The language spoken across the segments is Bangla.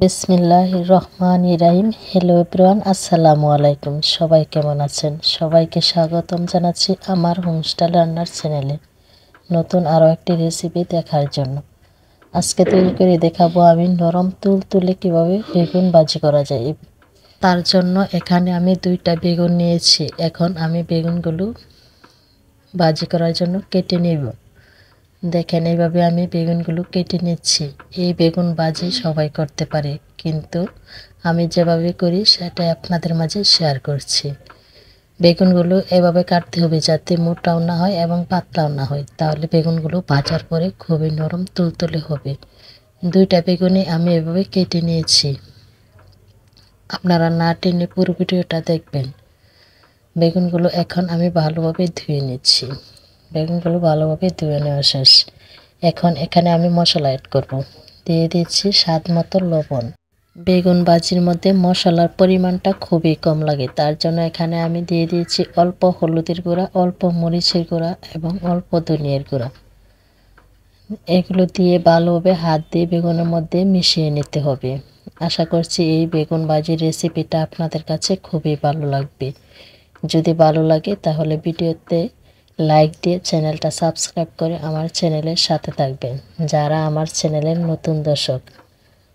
বিসমিল্লাহির রহমানির রহিম। হ্যালো এভরিওয়ান, আসসালামু আলাইকুম। সবাই কেমন আছেন? সবাইকে স্বাগতম জানাচ্ছি আমার হোমস্টাইল রান্নার চ্যানেলে নতুন আরও একটি রেসিপি দেখার জন্য। আজকে তৈরি করে দেখাবো আমি নরম তুলতুলে কীভাবে বেগুন ভাজি করা যায়। তার জন্য এখানে আমি 2টা বেগুন নিয়েছি। এখন আমি বেগুনগুলো ভাজি করার জন্য কেটে নেব। দেখেন এইভাবে আমি বেগুনগুলো কেটে নিচ্ছি। এই বেগুন ভাজি সবাই করতে পারে, কিন্তু আমি যেভাবে করি সেটাই আপনাদের মাঝে শেয়ার করছি। বেগুনগুলো এভাবে কাটতে হবে যাতে মোটাও না হয় এবং পাতলাও না হয়, তাহলে বেগুনগুলো ভাজার পরে খুবই নরম তুলতুলে হবে। 2টা বেগুনই আমি এভাবে কেটে নিয়েছি। আপনারা না টেনে পুরো ভিডিওটা দেখবেন। বেগুনগুলো এখন আমি ভালোভাবে ধুয়ে নিচ্ছি। বেগুনগুলো ভালোভাবে ধুয়ে নেওয়া শেষ। এখন এখানে আমি মশলা অ্যাড করব। দিয়ে দিচ্ছি স্বাদ মতো লবণ। বেগুন ভাজির মধ্যে মশলার পরিমাণটা খুবই কম লাগে, তার জন্য এখানে আমি দিয়ে দিয়েছি অল্প হলুদের গুঁড়া, অল্প মরিচের গুঁড়া এবং অল্প ধনিয়ার গুঁড়া। এগুলো দিয়ে ভালোভাবে হাত দিয়ে বেগুনের মধ্যে মিশিয়ে নিতে হবে। আশা করছি এই বেগুন ভাজির রেসিপিটা আপনাদের কাছে খুবই ভালো লাগবে। যদি ভালো লাগে তাহলে ভিডিওতে লাইক দিয়ে চ্যানেলটা সাবস্ক্রাইব করে আমার চ্যানেলের সাথে থাকবেন, যারা আমার চ্যানেলের নতুন দর্শক।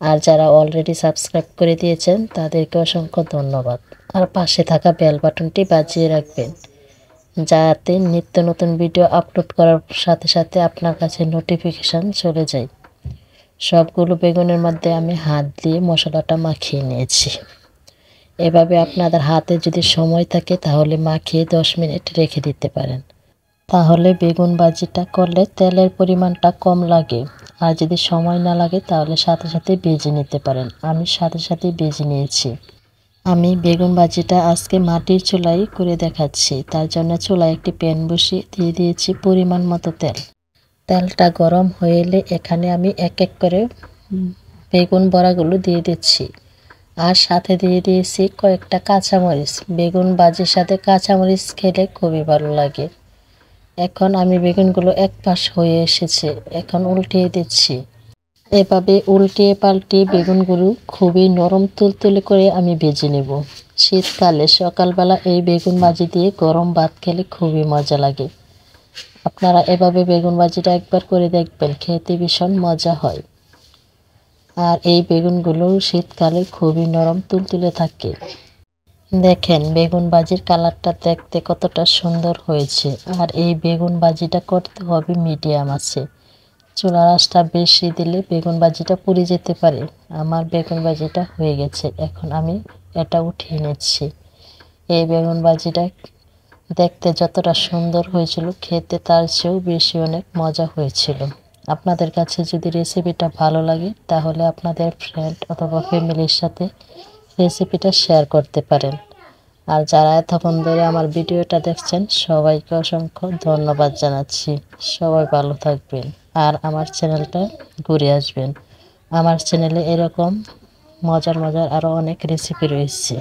আর যারা অলরেডি সাবস্ক্রাইব করে দিয়েছেন তাদেরকে অসংখ্য ধন্যবাদ। আর পাশে থাকা বেল বাটনটি বাজিয়ে রাখবেন, যাতে নিত্য নতুন ভিডিও আপলোড করার সাথে সাথে আপনার কাছে নোটিফিকেশান চলে যায়। সবগুলো বেগুনের মধ্যে আমি হাত দিয়ে মশলাটা মাখিয়ে নিয়েছি। এভাবে আপনাদের হাতে যদি সময় থাকে তাহলে মাখিয়ে 10 মিনিট রেখে দিতে পারেন। তাহলে বেগুন ভাজিটা করলে তেলের পরিমাণটা কম লাগে। আর যদি সময় না লাগে তাহলে সাথে সাথে ভেজে নিতে পারেন। আমি সাথে সাথে ভেজে নিয়েছি। আমি বেগুন ভাজিটা আজকে মাটির চুলায় করে দেখাচ্ছি। তার জন্য চুলায় একটি প্যান বসিয়ে দিয়ে দিয়েছি পরিমাণ মতো তেল। তেলটা গরম হয়ে এলে এখানে আমি এক এক করে বেগুন বড়াগুলো দিয়ে দিচ্ছি। আর সাথে দিয়ে দিয়েছি কয়েকটা কাঁচামরিচ। বেগুন ভাজির সাথে কাঁচামরিচ খেলে খুবই ভালো লাগে। এখন আমি বেগুনগুলো এক পাশ হয়ে এসেছে, এখন উল্টিয়ে দিচ্ছি। এভাবে উল্টিয়ে পাল্টিয়ে বেগুনগুলো খুবই নরম তুলতুলে করে আমি ভেজে নেব। শীতকালে সকালবেলা এই বেগুন ভাজি দিয়ে গরম ভাত খেলে খুবই মজা লাগে। আপনারা এভাবে বেগুন ভাজিটা একবার করে দেখবেন, খেতে ভীষণ মজা হয়। আর এই বেগুনগুলো শীতকালে খুবই নরম তুলতুলে থাকে। দেখেন বেগুন ভাজির কালারটা দেখতে কতটা সুন্দর হয়েছে। আর এই বেগুন ভাজিটা করতে হবে মিডিয়াম আছে। চুলার আঁচটা বেশি দিলে বেগুন ভাজিটা পুড়ে যেতে পারে। আমার বেগুন ভাজিটা হয়ে গেছে, এখন আমি এটা উঠিয়ে নিচ্ছি। এই বেগুন ভাজিটা দেখতে যতটা সুন্দর হয়েছিল, খেতে তার চেয়েও বেশি অনেক মজা হয়েছিল। আপনাদের কাছে যদি রেসিপিটা ভালো লাগে তাহলে আপনাদের ফ্রেন্ড অথবা ফ্যামিলির সাথে রেসিপিটা শেয়ার করতে পারেন। আর যারা এতক্ষণ ধরে আমার ভিডিওটা দেখছেন সবাইকে অসংখ্য ধন্যবাদ জানাচ্ছি। সবাই ভালো থাকবেন আর আমার চ্যানেলটা ঘুরে আসবেন। আমার চ্যানেলে এরকম মজার মজার আরও অনেক রেসিপি রয়েছে।